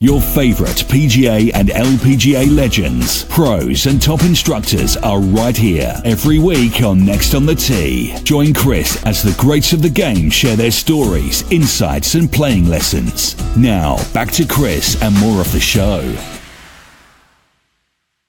Your favorite PGA and LPGA legends, pros and top instructors are right here every week on Next on the Tee. Join Chris as the greats of the game share their stories, insights and playing lessons. Now, back to Chris and more of the show.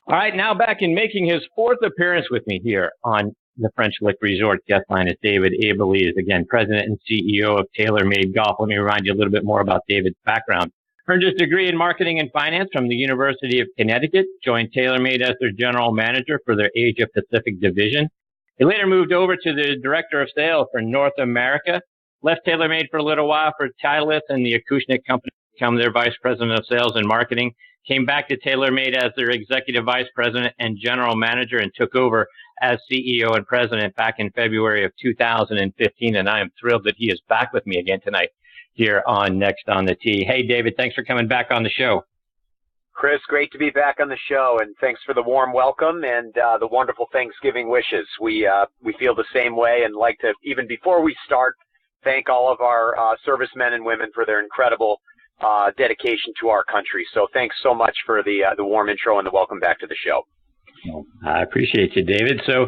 All right, now back in making his fourth appearance with me here on the French Lick Resort guest line is David Abelese, again, president and CEO of TaylorMade Golf. Let me remind you a little bit more about David's background. Earned his degree in marketing and finance from the University of Connecticut, joined TaylorMade as their general manager for their Asia Pacific division. He later moved over to the director of sales for North America, left TaylorMade for a little while for Titleist and the Acushnet company, become their vice president of sales and marketing, came back to TaylorMade as their executive vice president and general manager, and took over as CEO and president back in February of 2015. And I am thrilled that he is back with me again tonight here on Next on the Tee. Hey, David, thanks for coming back on the show. Chris, great to be back on the show, and thanks for the warm welcome and the wonderful Thanksgiving wishes. We feel the same way, and like to, even before we start, thank all of our servicemen and women for their incredible dedication to our country. So thanks so much for the warm intro and the welcome back to the show. I appreciate you, David. So,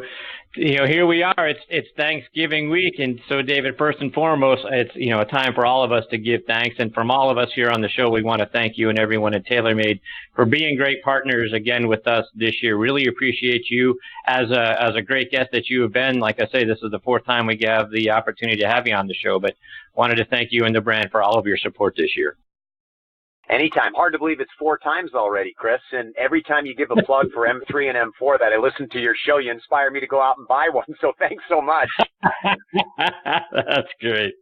here we are. It's Thanksgiving week, and so, David, first and foremost, it's a time for all of us to give thanks. And from all of us here on the show, we want to thank you and everyone at TaylorMade for being great partners again with us this year. Really appreciate you as a great guest that you have been. Like I say, this is the fourth time we have the opportunity to have you on the show, but wanted to thank you and the brand for all of your support this year. Anytime. Hard to believe it's 4 times already, Chris. And every time you give a plug for M3 and M4 that I listen to your show, you inspire me to go out and buy one. So thanks so much. That's great.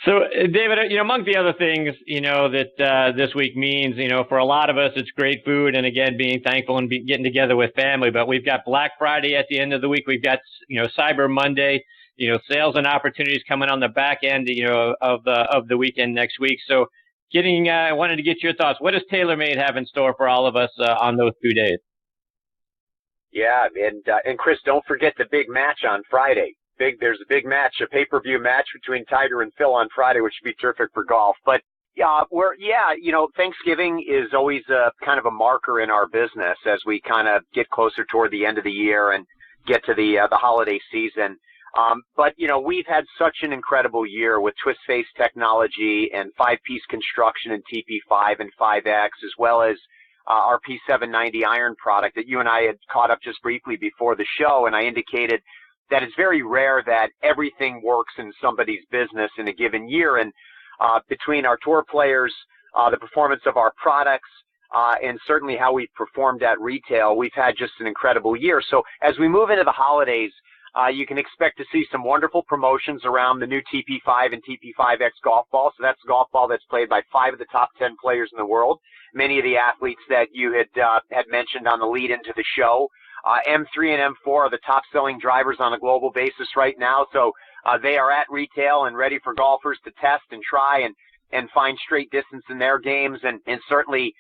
So, David, among the other things, that this week means, for a lot of us, it's great food. And again, being thankful and getting together with family. But we've got Black Friday at the end of the week. We've got, Cyber Monday, sales and opportunities coming on the back end, of the weekend next week. So, I wanted to get your thoughts. What does TaylorMade have in store for all of us on those 2 days? Yeah, and Chris, don't forget the big match on Friday. There's a big match, a pay-per-view match between Tiger and Phil on Friday, which should be terrific for golf. But Thanksgiving is always a kind of a marker in our business as we kind of get closer toward the end of the year and get to the holiday season. But we've had such an incredible year with twist face technology and 5-piece construction in TP5 and 5X, as well as our P790 iron product that you and I had caught up just briefly before the show. And I indicated that it's very rare that everything works in somebody's business in a given year. And between our tour players, the performance of our products, and certainly how we've performed at retail, we've had just an incredible year. So as we move into the holidays, you can expect to see some wonderful promotions around the new TP5 and TP5X golf ball. So that's a golf ball that's played by 5 of the top 10 players in the world. Many of the athletes that you had mentioned on the lead into the show. M3 and M4 are the top selling drivers on a global basis right now. So they are at retail and ready for golfers to test and try and find straight distance in their games. And certainly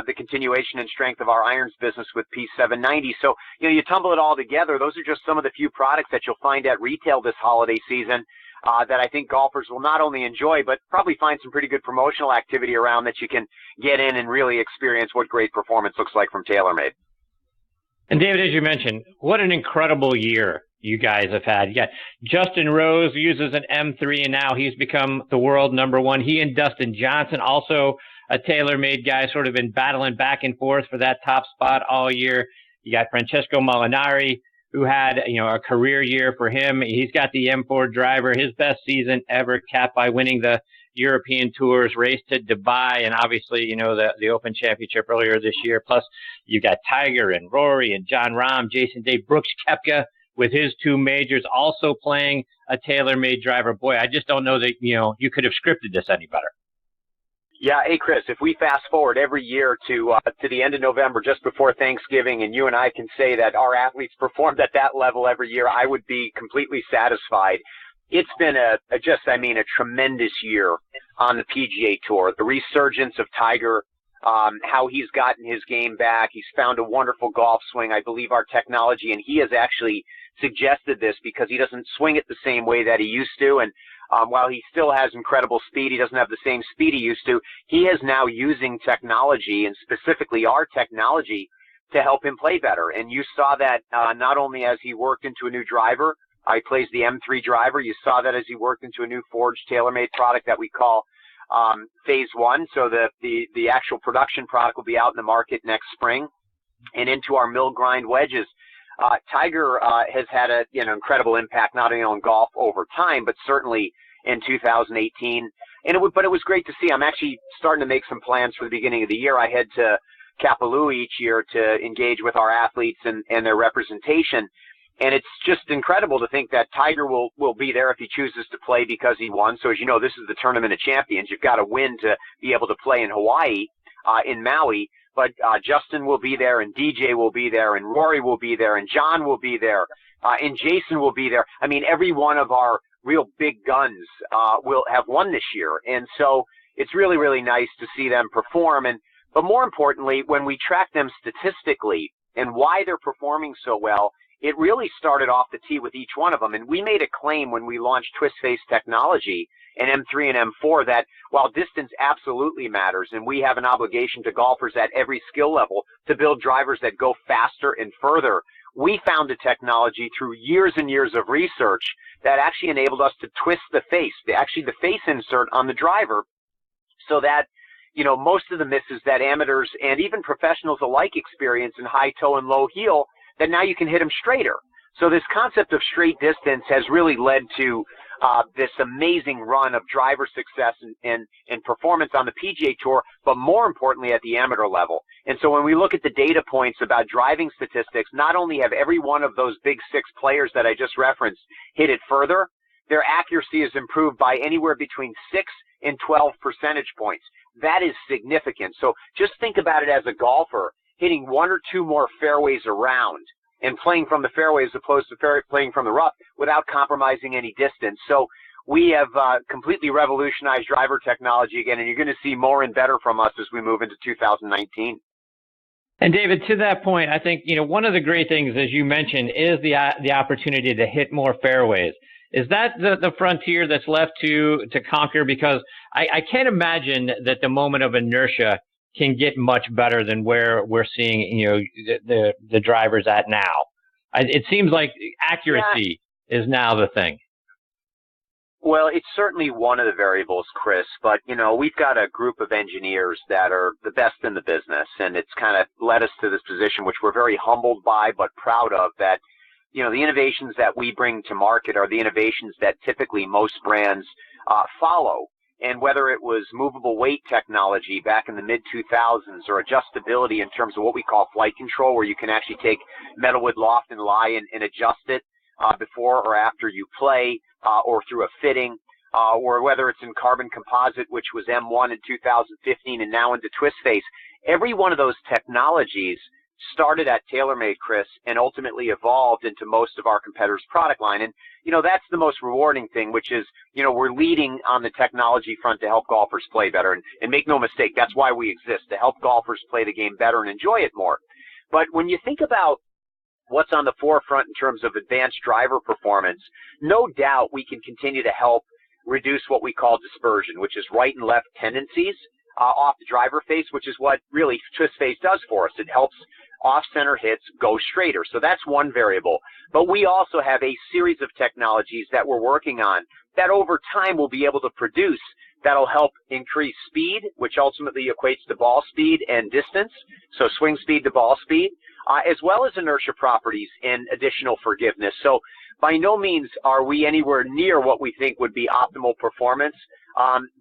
the continuation and strength of our irons business with P790. So, you tumble it all together. Those are just some of the few products that you'll find at retail this holiday season that I think golfers will not only enjoy, but probably find some pretty good promotional activity around that you can get in and really experience what great performance looks like from TaylorMade. And David, as you mentioned, what an incredible year you guys have had. You got Justin Rose uses an M3, and now he's become the world number one. He and Dustin Johnson, also a TaylorMade guy, sort of been battling back and forth for that top spot all year. You got Francesco Molinari, who had a career year for him. He's got the M4 driver, his best season ever, capped by winning the European Tours race to Dubai, and obviously the Open Championship earlier this year. Plus, you got Tiger and Rory and Jon Rahm, Jason Day, Brooks Koepka with his 2 majors, also playing a TaylorMade driver. Boy, I just don't know that you could have scripted this any better. Yeah, hey Chris, if we fast forward every year to the end of November, just before Thanksgiving, and you and I can say that our athletes performed at that level every year, I would be completely satisfied. It's been a tremendous year on the PGA Tour. The resurgence of Tiger, how he's gotten his game back. He's found a wonderful golf swing. I believe our technology, and he has actually suggested this because he doesn't swing it the same way that he used to. And while he still has incredible speed, he doesn't have the same speed he used to. He is now using technology, and specifically our technology, to help him play better. And you saw that not only as he worked into a new driver, he plays the M3 driver. You saw that as he worked into a new forged TaylorMade product that we call Phase 1. So the actual production product will be out in the market next spring, and into our mill grind wedges. Tiger has had a incredible impact not only on golf over time, but certainly in 2018. But it was great to see. I'm actually starting to make some plans for the beginning of the year. I head to Kapalua each year to engage with our athletes and their representation. And it's just incredible to think that Tiger will be there if he chooses to play because he won. So as you know, this is the Tournament of Champions. You've got to win to be able to play in Hawaii, in Maui. But Justin will be there, and DJ will be there, and Rory will be there, and Jon will be there, and Jason will be there. I mean, every one of our real big guns will have won this year. And so it's really, really nice to see them perform. But more importantly, when we track them statistically and why they're performing so well, it really started off the tee with each one of them. And we made a claim when we launched twist face technology in M3 and M4 that while distance absolutely matters, and we have an obligation to golfers at every skill level to build drivers that go faster and further, we found a technology through years and years of research that actually enabled us to twist the face, the face insert on the driver, so that most of the misses that amateurs and even professionals alike experience in high toe and low heel, that now you can hit them straighter. So this concept of straight distance has really led to this amazing run of driver success and performance on the PGA Tour, but more importantly at the amateur level. And so when we look at the data points about driving statistics, not only have every one of those big six players that I just referenced hit it further, their accuracy is improved by anywhere between 6 and 12 percentage points. That is significant. So just think about it as a golfer, hitting one or two more fairways around and playing from the fairway as opposed to playing from the rough without compromising any distance. So we have completely revolutionized driver technology again, and you're going to see more and better from us as we move into 2019. And David, to that point, I think one of the great things, as you mentioned, is the opportunity to hit more fairways. Is that the frontier that's left to conquer? Because I can't imagine that the moment of inertia can get much better than where we're seeing the drivers at now. It seems like accuracy is now the thing. Well, it's certainly one of the variables, Chris, but we've got a group of engineers that are the best in the business, and it's kind of led us to this position, which we're very humbled by but proud of, that the innovations that we bring to market are the innovations that typically most brands follow. And whether it was movable weight technology back in the mid-2000s or adjustability in terms of what we call flight control, where you can actually take metalwood loft and lie and adjust it before or after you play, or through a fitting, or whether it's in carbon composite, which was M1 in 2015 and now into twist face, every one of those technologies started at TaylorMade, Chris, and ultimately evolved into most of our competitors' product line. And, that's the most rewarding thing, which is, we're leading on the technology front to help golfers play better. And make no mistake, that's why we exist, to help golfers play the game better and enjoy it more. But when you think about what's on the forefront in terms of advanced driver performance, no doubt we can continue to help reduce what we call dispersion, which is right and left tendencies off the driver face, which is what really twist face does for us. It helps off-center hits go straighter. So that's one variable. But we also have a series of technologies that we're working on that over time we'll be able to produce that'll help increase speed, which ultimately equates to ball speed and distance, so swing speed to ball speed, as well as inertia properties and additional forgiveness. So by no means are we anywhere near what we think would be optimal performance,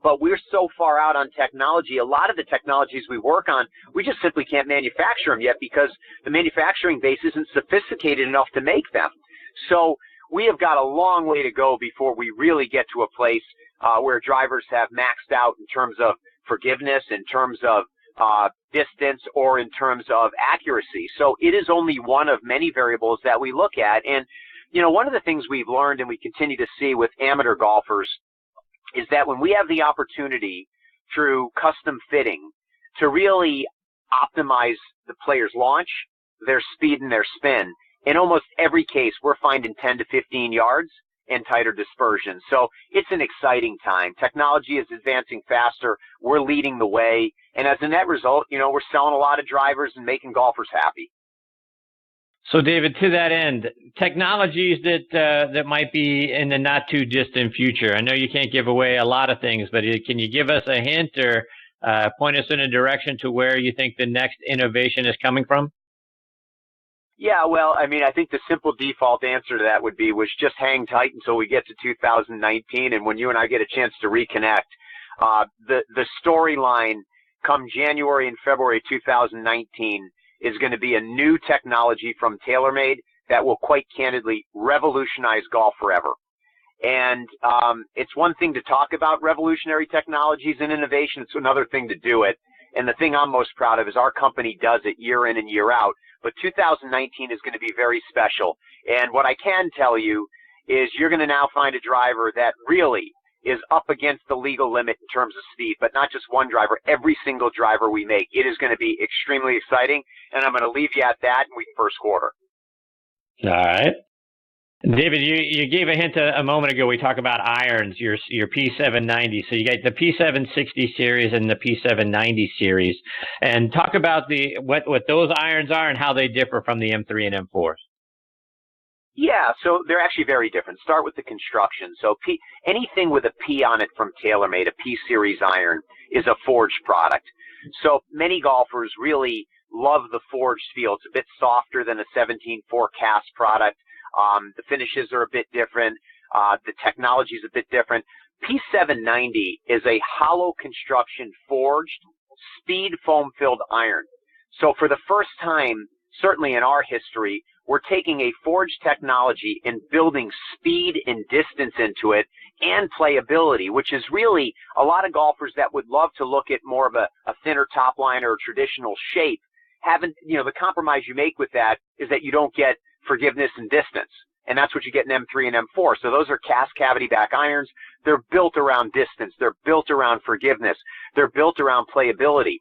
but we're so far out on technology. A lot of the technologies we work on, we just simply can't manufacture them yet because the manufacturing base isn't sophisticated enough to make them. So we have got a long way to go before we really get to a place where drivers have maxed out in terms of forgiveness, in terms of distance, or in terms of accuracy. So it is only one of many variables that we look at. And one of the things we've learned and we continue to see with amateur golfers is that when we have the opportunity through custom fitting to really optimize the player's launch, their speed, and their spin, in almost every case we're finding 10 to 15 yards and tighter dispersion. So it's an exciting time. Technology is advancing faster. We're leading the way. And as a net result, we're selling a lot of drivers and making golfers happy. So, David, to that end, technologies that might be in the not too distant future. I know you can't give away a lot of things, but can you give us a hint or point us in a direction to where you think the next innovation is coming from? Yeah, well, I think the simple default answer to that would be just hang tight until we get to 2019, and when you and I get a chance to reconnect, the storyline come January and February 2019 is going to be a new technology from TaylorMade that will quite candidly revolutionize golf forever. And it's one thing to talk about revolutionary technologies and innovation. It's another thing to do it. And the thing I'm most proud of is our company does it year in and year out. But 2019 is going to be very special. And what I can tell you is you're going to now find a driver that really is up against the legal limit in terms of speed, but not just one driver, every single driver we make. It is going to be extremely exciting, and I'm going to leave you at that in first quarter. All right. David, you gave a hint a moment ago. We talked about irons, your P790. So you got the P760 series and the P790 series, and talk about what those irons are and how they differ from the M3 and M4s. Yeah, so they're actually very different. Start with the construction. So anything with a P on it from TaylorMade, a P series iron, is a forged product. So many golfers really love the forged feel. It's a bit softer than a 17.4 cast product. The finishes are a bit different. The technology is a bit different. P790 is a hollow construction forged speed foam filled iron. So for the first time, certainly in our history, we're taking a forged technology and building speed and distance into it and playability, which is really a lot of golfers that would love to look at more of a thinner top line or a traditional shape. The compromise you make with that is that you don't get forgiveness and distance. And that's what you get in M3 and M4. So those are cast cavity back irons. They're built around distance. They're built around forgiveness. They're built around playability.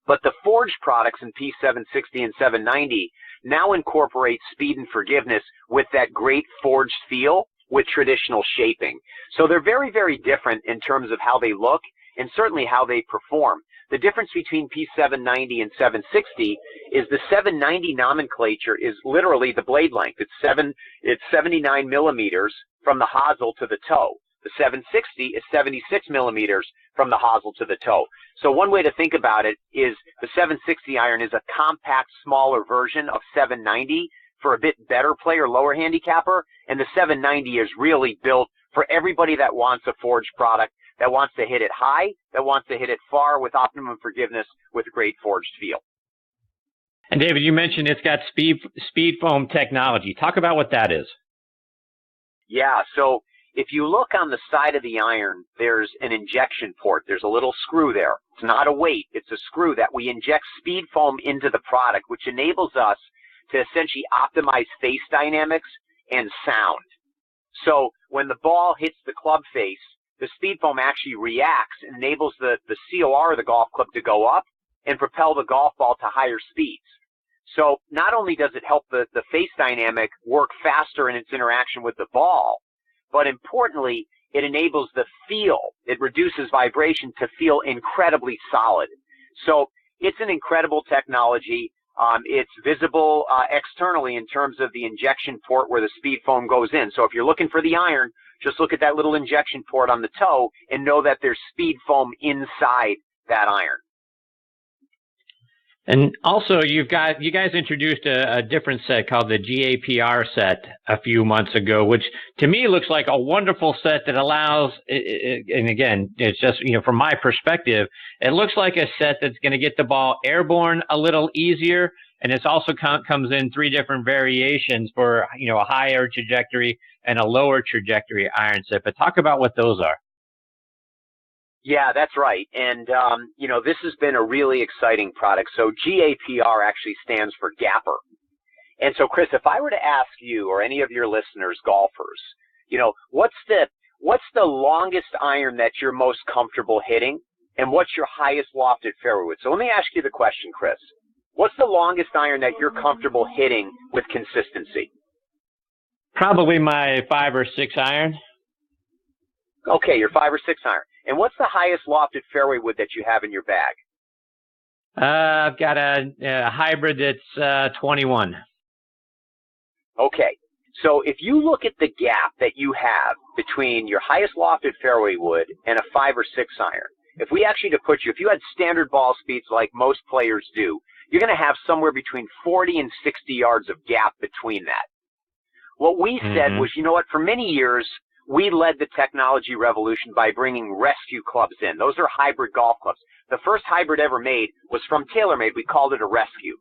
But the forged products in P760 and 790 now incorporate speed and forgiveness with that great forged feel with traditional shaping. So they're very, very different in terms of how they look and certainly how they perform. The difference between P790 and 760 is the 790 nomenclature is literally the blade length. It's 79 millimeters from the hosel to the toe. The 760 is 76 millimeters from the hosel to the toe. So one way to think about it is the 760 iron is a compact, smaller version of 790 for a bit better player, lower handicapper, and the 790 is really built for everybody that wants a forged product, that wants to hit it high, that wants to hit it far with optimum forgiveness with great forged feel. And David, you mentioned it's got speed foam technology. Talk about what that is. Yeah, so if you look on the side of the iron, there's an injection port. There's a little screw there. It's not a weight. It's a screw that we inject speed foam into the product, which enables us to essentially optimize face dynamics and sound. So when the ball hits the club face, the speed foam actually reacts and enables the COR of the golf club to go up and propel the golf ball to higher speeds. So not only does it help the face dynamic work faster in its interaction with the ball, but importantly, it enables the feel. It reduces vibration to feel incredibly solid. So it's an incredible technology. It's visible externally in terms of the injection port where the speed foam goes in. So if you're looking for the iron, just look at that little injection port on the toe and know that there's speed foam inside that iron. And also, you guys introduced a different set called the GAPR set a few months ago, which to me looks like a wonderful set that allows, and again, it's just, from my perspective, it looks like a set that's going to get the ball airborne a little easier. And it's also comes in three different variations for, a higher trajectory and a lower trajectory iron set. But talk about what those are. Yeah, that's right. And, this has been a really exciting product. So GAPR actually stands for GAPR. And so, Chris, if I were to ask you or any of your listeners, golfers, what's the longest iron that you're most comfortable hitting and what's your highest lofted fairway width? So let me ask you the question, Chris. What's the longest iron that you're comfortable hitting with consistency? Probably my 5 or 6 iron. Okay, your 5 or 6 iron. And what's the highest lofted fairway wood that you have in your bag? I've got a hybrid that's 21. Okay. So if you look at the gap that you have between your highest lofted fairway wood and a 5 or 6 iron, if we actually if you had standard ball speeds like most players do, you're going to have somewhere between 40 and 60 yards of gap between that. What we said was, you know what, for many years, we led the technology revolution by bringing rescue clubs in. Those are hybrid golf clubs. The first hybrid ever made was from TaylorMade. We called it a rescue.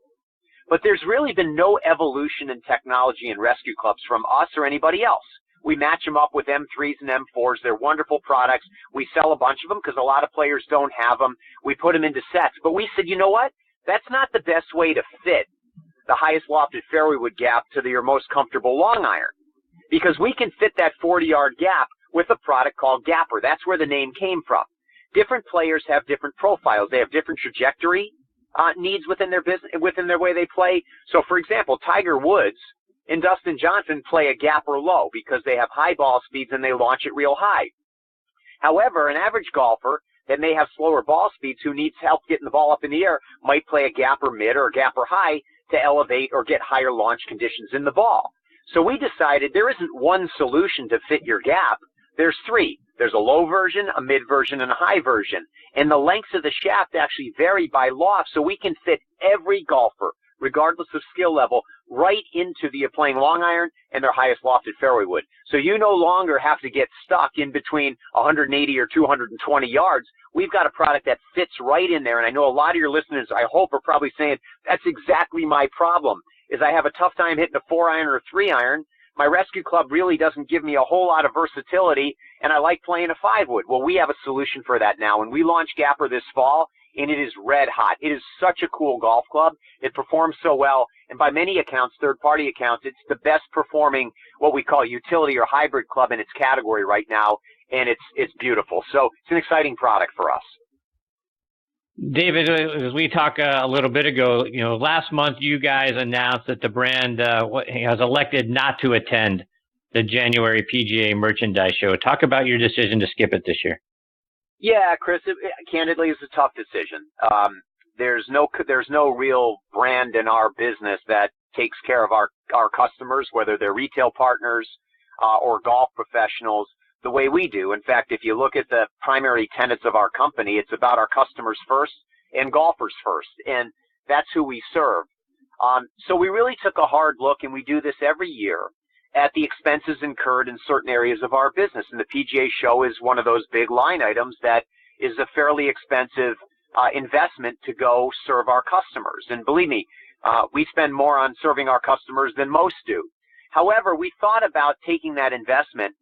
But there's really been no evolution in technology in rescue clubs from us or anybody else. We match them up with M3s and M4s. They're wonderful products. We sell a bunch of them because a lot of players don't have them. We put them into sets. But we said, you know what? That's not the best way to fit the highest lofted fairway wood gap to your most comfortable long iron, because we can fit that 40-yard gap with a product called GAPR. That's where the name came from. Different players have different profiles. They have different trajectory needs within their business, within their way they play. So, for example, Tiger Woods and Dustin Johnson play a GAPR low because they have high ball speeds and they launch it real high. However, an average golfer that may have slower ball speeds who needs help getting the ball up in the air might play a GAPR mid or a GAPR high to elevate or get higher launch conditions in the ball. So we decided there isn't one solution to fit your gap. There's 3. There's a low version, a mid version, and a high version. And the lengths of the shaft actually vary by loft, so we can fit every golfer, regardless of skill level, right into the playing long iron and their highest lofted fairway wood. So you no longer have to get stuck in between 180 or 220 yards. We've got a product that fits right in there. And I know a lot of your listeners, I hope, are probably saying, that's exactly my problem, is I have a tough time hitting a 4 iron or a 3 iron. My rescue club really doesn't give me a whole lot of versatility, and I like playing a 5 wood. Well, we have a solution for that now, and we launched GAPR this fall, and it is red hot. It is such a cool golf club. It performs so well, and by many accounts, third-party accounts, it's the best performing what we call utility or hybrid club in its category right now, and it's beautiful. So it's an exciting product for us. David, as we talked a little bit ago, last month you guys announced that the brand has elected not to attend the January PGA Merchandise Show. Talk about your decision to skip it this year. Yeah, Chris, candidly, it's a tough decision. There's no real brand in our business that takes care of our customers, whether they're retail partners or golf professionals, the way we do. In fact, if you look at the primary tenets of our company, it's about our customers first and golfers first, and that's who we serve. So we really took a hard look, and we do this every year, at the expenses incurred in certain areas of our business. And the PGA show is one of those big line items that is a fairly expensive investment to go serve our customers. And believe me, we spend more on serving our customers than most do. However, we thought about taking that investment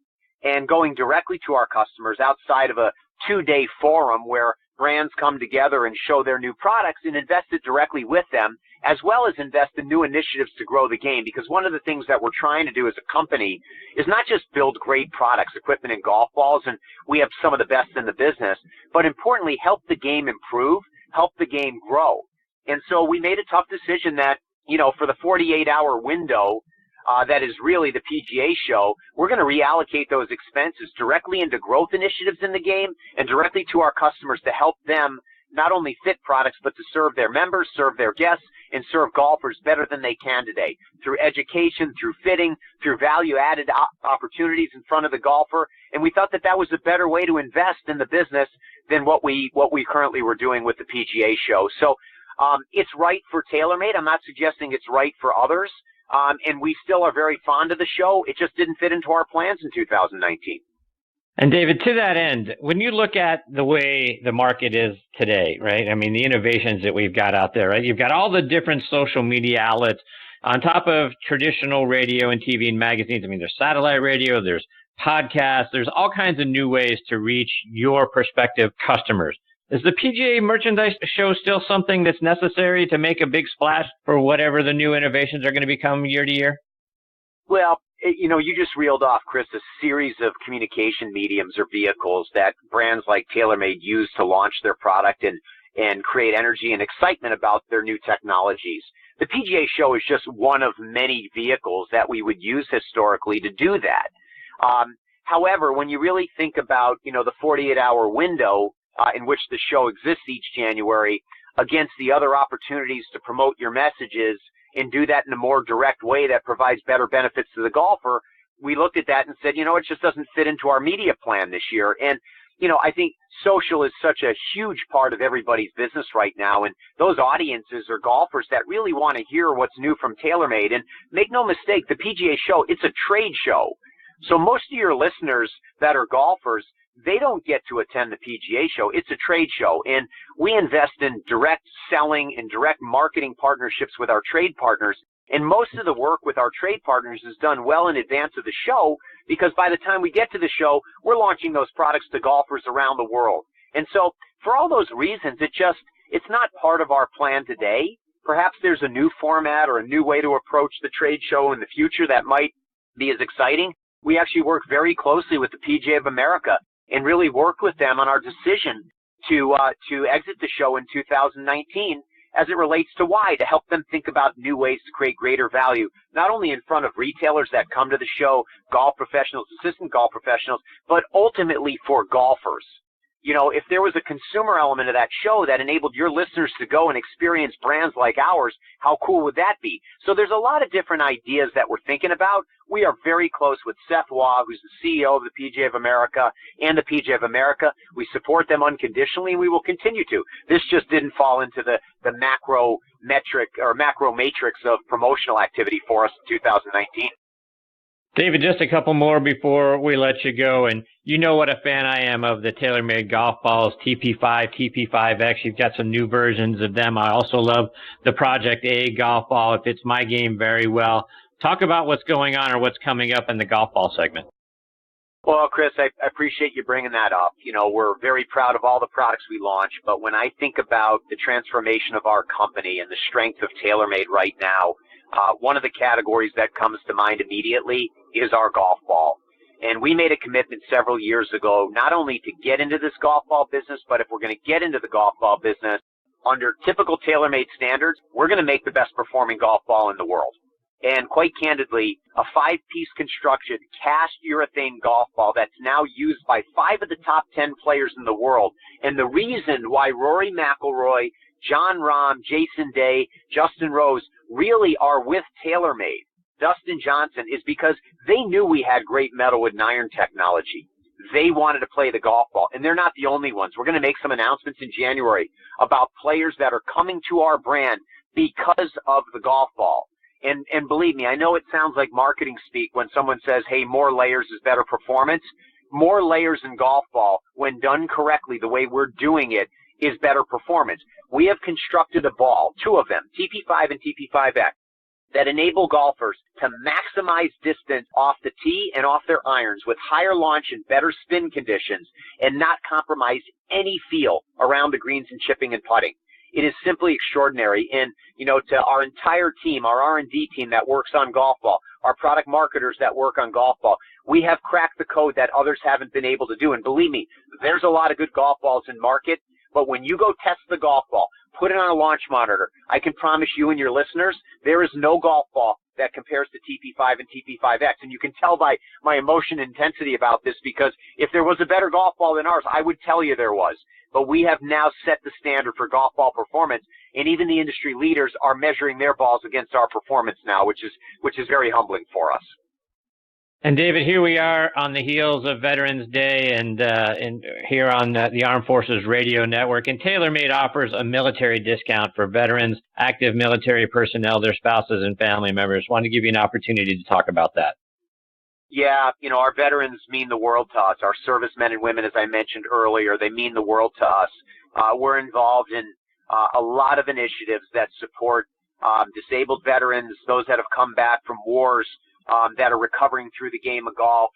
and going directly to our customers outside of a 2-day forum where brands come together and show their new products, and invest it directly with them, as well as invest in new initiatives to grow the game. Because one of the things that we're trying to do as a company is not just build great products, equipment, and golf balls, and we have some of the best in the business, but importantly, help the game improve, help the game grow. And so we made a tough decision that, for the 48-hour window that is really the PGA show, we're going to reallocate those expenses directly into growth initiatives in the game and directly to our customers to help them not only fit products, but to serve their members, serve their guests, and serve golfers better than they can today, through education, through fitting, through value-added opportunities in front of the golfer. And we thought that that was a better way to invest in the business than what we currently were doing with the PGA show. So it's right for TaylorMade. I'm not suggesting it's right for others. And we still are very fond of the show. It just didn't fit into our plans in 2019. And David, to that end, when you look at the way the market is today, right? I mean, the innovations that we've got out there, right? You've got all the different social media outlets on top of traditional radio and TV and magazines. I mean, there's satellite radio, there's podcasts, there's all kinds of new ways to reach your prospective customers. Is the PGA Merchandise Show still something that's necessary to make a big splash for whatever the new innovations are going to become year to year? Well, you just reeled off, Chris, a series of communication mediums or vehicles that brands like TaylorMade use to launch their product. And and create energy and excitement about their new technologies. The PGA Show is just one of many vehicles that we would use historically to do that. However, when you really think about, the 48-hour window in which the show exists each January against the other opportunities to promote your messages and do that in a more direct way that provides better benefits to the golfer, we looked at that and said, it just doesn't fit into our media plan this year. And, I think social is such a huge part of everybody's business right now. And those audiences are golfers that really want to hear what's new from TaylorMade. And make no mistake, the PGA Show, it's a trade show. So most of your listeners that are golfers, they don't get to attend the PGA Show. It's a trade show. And we invest in direct selling and direct marketing partnerships with our trade partners. And most of the work with our trade partners is done well in advance of the show, because by the time we get to the show, we're launching those products to golfers around the world. And so for all those reasons, it's not part of our plan today. Perhaps there's a new format or a new way to approach the trade show in the future that might be as exciting. We actually work very closely with the PGA of America and really work with them on our decision to exit the show in 2019 as it relates to why, to help them think about new ways to create greater value, not only in front of retailers that come to the show, golf professionals, assistant golf professionals, but ultimately for golfers. If there was a consumer element of that show that enabled your listeners to go and experience brands like ours, how cool would that be? So there's a lot of different ideas that we're thinking about. We are very close with Seth Waugh, who's the CEO of the PGA of America and the PGA of America. We support them unconditionally, and we will continue to. This just didn't fall into the macro metric or macro matrix of promotional activity for us in 2019. David, just a couple more before we let you go. And you know what a fan I am of the TaylorMade golf balls, TP5, TP5X. You've got some new versions of them. I also love the Project A golf ball. It fits my game very well. Talk about what's going on or what's coming up in the golf ball segment. Well, Chris, I appreciate you bringing that up. We're very proud of all the products we launch, but when I think about the transformation of our company and the strength of TaylorMade right now, one of the categories that comes to mind immediately is our golf ball. And we made a commitment several years ago, not only to get into this golf ball business, but if we're going to get into the golf ball business under typical TaylorMade standards, we're going to make the best performing golf ball in the world. And quite candidly, a 5-piece constructed cast urethane golf ball that's now used by 5 of the top 10 players in the world. And the reason why Rory McIlroy, Jon Rahm, Jason Day, Justin Rose really are with TaylorMade, Dustin Johnson, is because they knew we had great metalwood and iron technology. They wanted to play the golf ball, and they're not the only ones. We're going to make some announcements in January about players that are coming to our brand because of the golf ball. And believe me, I know it sounds like marketing speak when someone says, hey, more layers is better performance. More layers in golf ball, when done correctly the way we're doing it, is better performance. We have constructed a ball, 2 of them, TP5 and TP5X, that enable golfers to maximize distance off the tee and off their irons with higher launch and better spin conditions and not compromise any feel around the greens and chipping and putting. It is simply extraordinary. And, to our entire team, our R&D team that works on golf ball, our product marketers that work on golf ball, we have cracked the code that others haven't been able to do. And believe me, there's a lot of good golf balls in market. But when you go test the golf ball, put it on a launch monitor, I can promise you and your listeners, there is no golf ball that compares to TP5 and TP5X. And you can tell by my emotion and intensity about this, because if there was a better golf ball than ours, I would tell you there was. But we have now set the standard for golf ball performance, and even the industry leaders are measuring their balls against our performance now, which is very humbling for us. And David, here we are on the heels of Veterans Day and here on the Armed Forces Radio Network. And TaylorMade offers a military discount for veterans, active military personnel, their spouses, and family members. Want to give you an opportunity to talk about that. Yeah, our veterans mean the world to us. Our servicemen and women, as I mentioned earlier, they mean the world to us. We're involved in a lot of initiatives that support disabled veterans, those that have come back from wars, that are recovering through the game of golf.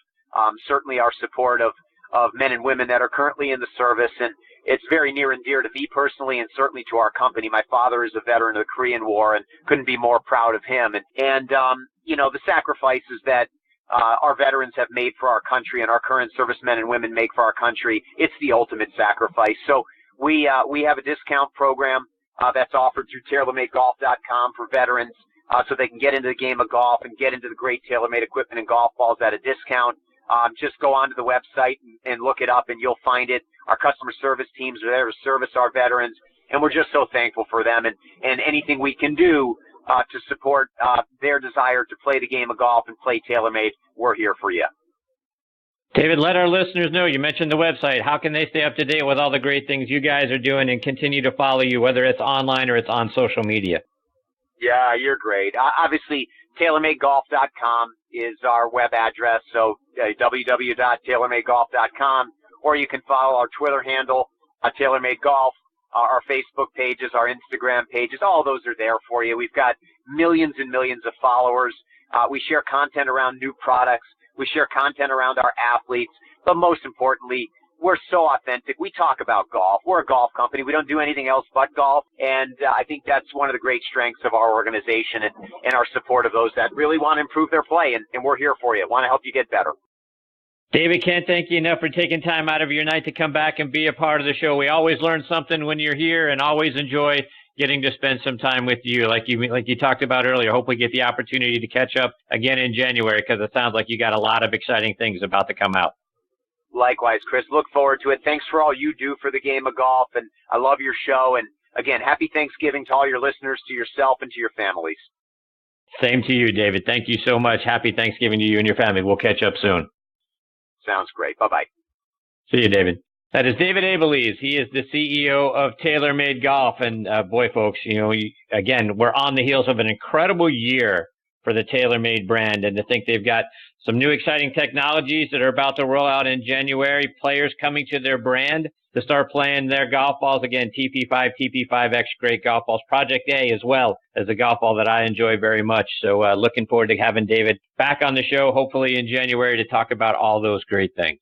Certainly our support of men and women that are currently in the service. And it's very near and dear to me personally, and certainly to our company. My father is a veteran of the Korean War and couldn't be more proud of him. And the sacrifices that our veterans have made for our country and our current servicemen and women make for our country, it's the ultimate sacrifice. So we have a discount program that's offered through TaylorMadeGolf.com for veterans so they can get into the game of golf and get into the great TaylorMade equipment and golf balls at a discount. Just go onto the website and look it up, and you'll find it. Our customer service teams are there to service our veterans, and we're just so thankful for them. And anything we can do to support their desire to play the game of golf and play TaylorMade, we're here for you. David, let our listeners know, you mentioned the website. How can they stay up to date with all the great things you guys are doing and continue to follow you, whether it's online or it's on social media? Yeah, you're great. Obviously, TaylorMadeGolf.com is our web address, so www.TaylorMadeGolf.com, or you can follow our Twitter handle, TaylorMadeGolf, our Facebook pages, our Instagram pages. All those are there for you. We've got millions and millions of followers. We share content around new products. We share content around our athletes, but most importantly, we're so authentic. We talk about golf. We're a golf company. We don't do anything else but golf, and I think that's one of the great strengths of our organization and our support of those that really want to improve their play, and we're here for you. Want to help you get better. David, can't thank you enough for taking time out of your night to come back and be a part of the show. We always learn something when you're here and always enjoy getting to spend some time with you. Like you talked about earlier, hope we get the opportunity to catch up again in January, because it sounds like you got a lot of exciting things about to come out. Likewise, Chris. Look forward to it. Thanks for all you do for the game of golf, and I love your show. And again, happy Thanksgiving to all your listeners, to yourself, and to your families. Same to you, David. Thank you so much. Happy Thanksgiving to you and your family. We'll catch up soon. Sounds great. Bye-bye. See you, David. That is David Abelese. He is the CEO of TaylorMade Golf. And boy, folks, again, we're on the heels of an incredible year for the TaylorMade brand. And to think they've got some new exciting technologies that are about to roll out in January, players coming to their brand to start playing their golf balls. Again, TP5, TP5X, great golf balls. Project A as well as a golf ball that I enjoy very much. So looking forward to having David back on the show, hopefully in January, to talk about all those great things.